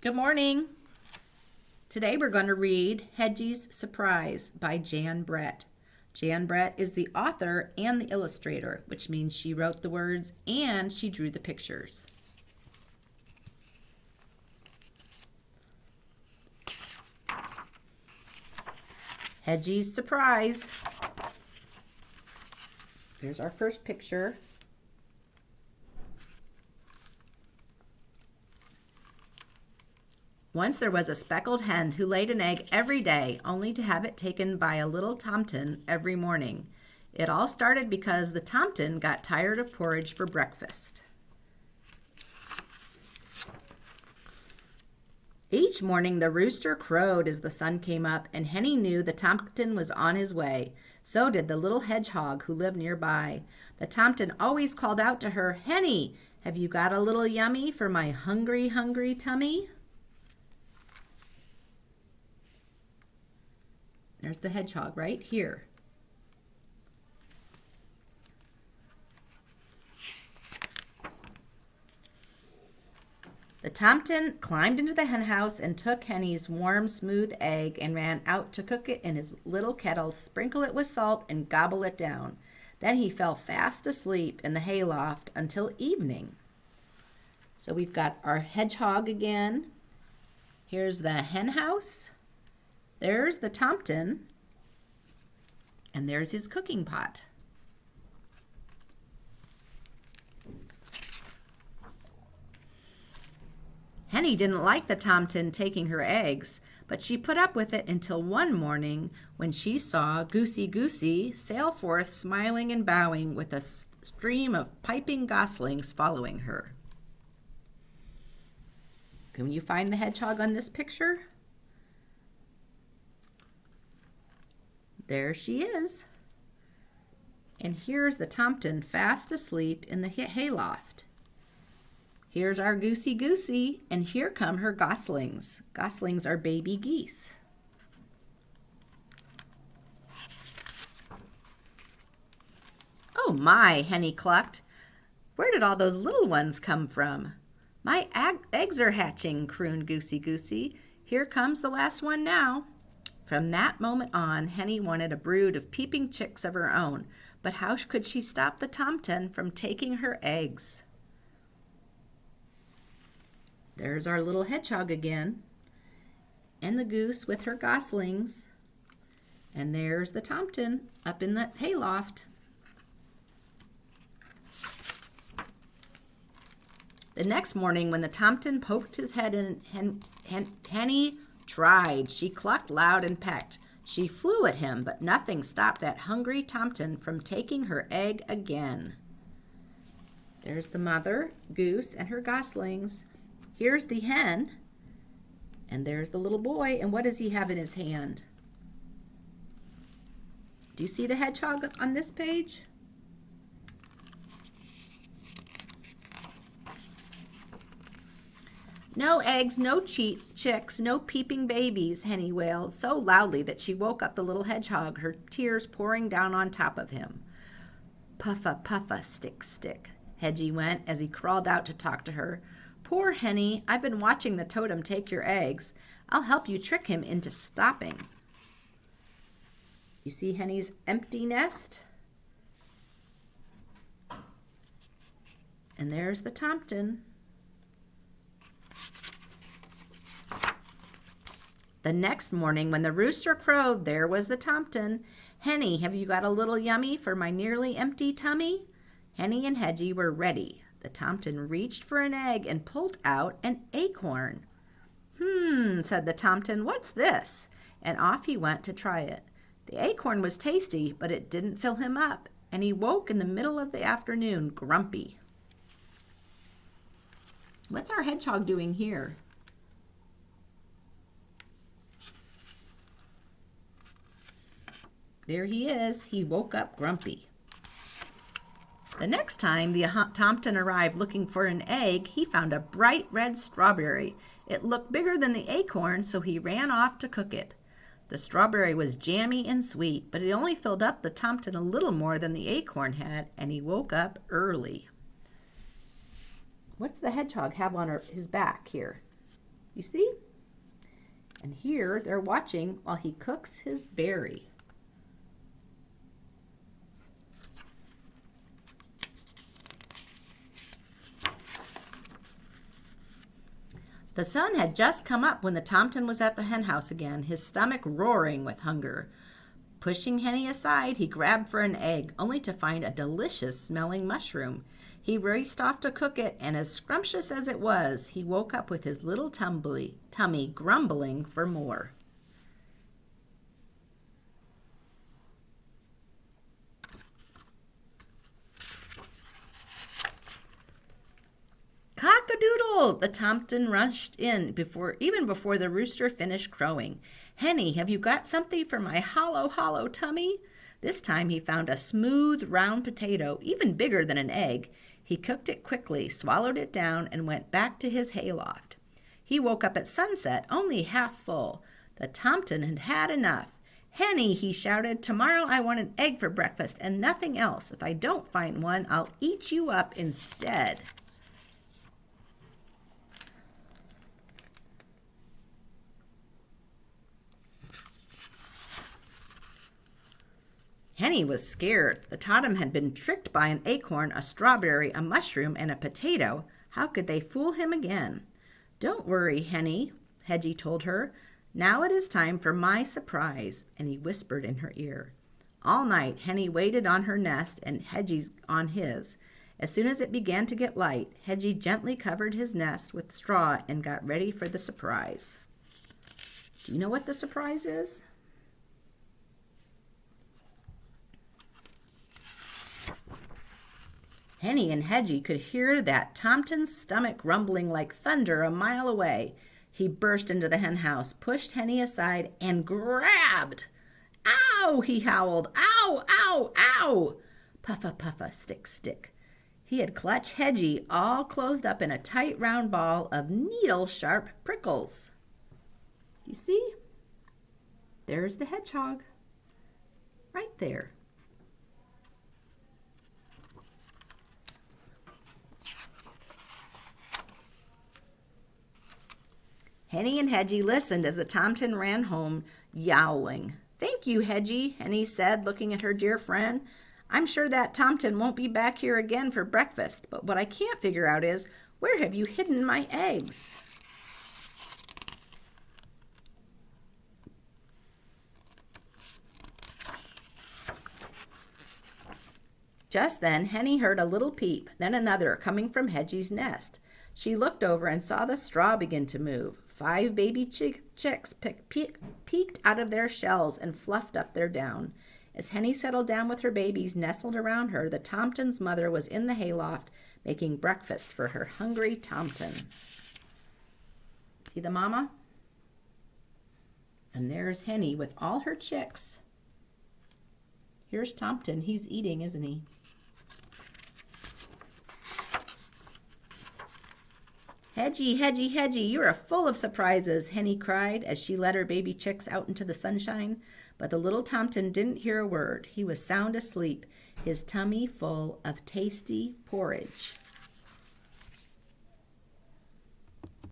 Good morning. Today we're going to read Hedgie's Surprise by Jan Brett. Jan Brett is the author and the illustrator, which means she wrote the words and she drew the pictures. Hedgie's Surprise. There's our first picture. Once there was a speckled hen who laid an egg every day, only to have it taken by a little tomtin every morning. It all started because the tomtin got tired of porridge for breakfast. Each morning the rooster crowed as the sun came up, and Henny knew the tomtin was on his way. So did the little hedgehog who lived nearby. The tomtin always called out to her, "Henny, have you got a little yummy for my hungry, hungry tummy?" There's the hedgehog right here. The tomtin climbed into the hen house and took Henny's warm, smooth egg and ran out to cook it in his little kettle, sprinkle it with salt, and gobble it down. Then he fell fast asleep in the hayloft until evening. So we've got our hedgehog again. Here's the hen house. There's the tomtin, and there's his cooking pot. Henny didn't like the tomtin taking her eggs, but she put up with it until one morning when she saw Goosey Goosey sail forth smiling and bowing with a stream of piping goslings following her. Can you find the hedgehog on this picture? There she is. And here's the tomtin fast asleep in the hayloft. Here's our Goosey Goosey, and here come her goslings. Goslings are baby geese. "Oh my," Henny clucked. "Where did all those little ones come from?" "My eggs are hatching," crooned Goosey Goosey. "Here comes the last one now." From that moment on, Henny wanted a brood of peeping chicks of her own, but how could she stop the tomtin from taking her eggs? There's our little hedgehog again, and the goose with her goslings, and there's the tomtin up in the hayloft. The next morning, when the tomtin poked his head in, Henny tried. She clucked loud and pecked. She flew at him, but nothing stopped that hungry tomtin from taking her egg again. There's the mother goose and her goslings. Here's the hen, and there's the little boy, and what does he have in his hand? Do you see the hedgehog on this page? "No eggs, no chicks, no peeping babies," Henny wailed so loudly that she woke up the little hedgehog, her tears pouring down on top of him. "Puffa, puffa, stick, stick," Hedgie went as he crawled out to talk to her. "Poor Henny, I've been watching the totem take your eggs. I'll help you trick him into stopping." You see Henny's empty nest? And there's the tomtin. The next morning, when the rooster crowed, there was the tomtin. "Henny, have you got a little yummy for my nearly empty tummy?" Henny and Hedgie were ready. The tomtin reached for an egg and pulled out an acorn. Said the tomtin, "what's this?" And off he went to try it. The acorn was tasty, but it didn't fill him up, and he woke in the middle of the afternoon grumpy. What's our hedgehog doing here? There he is. He woke up grumpy. The next time the tomtin arrived looking for an egg, he found a bright red strawberry. It looked bigger than the acorn, so he ran off to cook it. The strawberry was jammy and sweet, but it only filled up the tomtin a little more than the acorn had, and he woke up early. What's the hedgehog have on his back here? You see? And here they're watching while he cooks his berry. The sun had just come up when the Tomten was at the hen house again, his stomach roaring with hunger. Pushing Henny aside, he grabbed for an egg, only to find a delicious-smelling mushroom. He raced off to cook it, and as scrumptious as it was, he woke up with his little tummy grumbling for more. Cock-a-doodle! The Tomten rushed in even before the rooster finished crowing. Henny, have you got something for my hollow tummy? This time he found a smooth, round potato, even bigger than an egg. He cooked it quickly, swallowed it down, and went back to his hayloft. He woke up at sunset, only half full. The Tomten had had enough. Henny, he shouted, tomorrow I want an egg for breakfast and nothing else. If I don't find one, I'll eat you up instead. Henny was scared. The Totem had been tricked by an acorn, a strawberry, a mushroom, and a potato. How could they fool him again? Don't worry, Henny, Hedgie told her. Now it is time for my surprise, and he whispered in her ear. All night, Henny waited on her nest and Hedgie on his. As soon as it began to get light, Hedgie gently covered his nest with straw and got ready for the surprise. Do you know what the surprise is? Henny and Hedgie could hear that Tomten's stomach rumbling like thunder a mile away. He burst into the hen house, pushed Henny aside, and grabbed. Ow, he howled. Ow, ow, ow. Puffa, puffa, stick, stick. He had clutched Hedgie all closed up in a tight round ball of needle-sharp prickles. You see? There's the hedgehog. Right there. Henny and Hedgie listened as the Tomten ran home, yowling. Thank you, Hedgie, Henny said, looking at her dear friend. I'm sure that Tomten won't be back here again for breakfast, but what I can't figure out is, where have you hidden my eggs? Just then, Henny heard a little peep, then another, coming from Hedgie's nest. She looked over and saw the straw begin to move. 5 baby chicks peeked out of their shells and fluffed up their down. As Henny settled down with her babies nestled around her, the Tomten's mother was in the hayloft making breakfast for her hungry Tomten. See the mama? And there's Henny with all her chicks. Here's Tomten. He's eating, isn't he? Hedgie, Hedgie, Hedgie, you are full of surprises, Henny cried as she led her baby chicks out into the sunshine. But the little Tomten didn't hear a word. He was sound asleep, his tummy full of tasty porridge.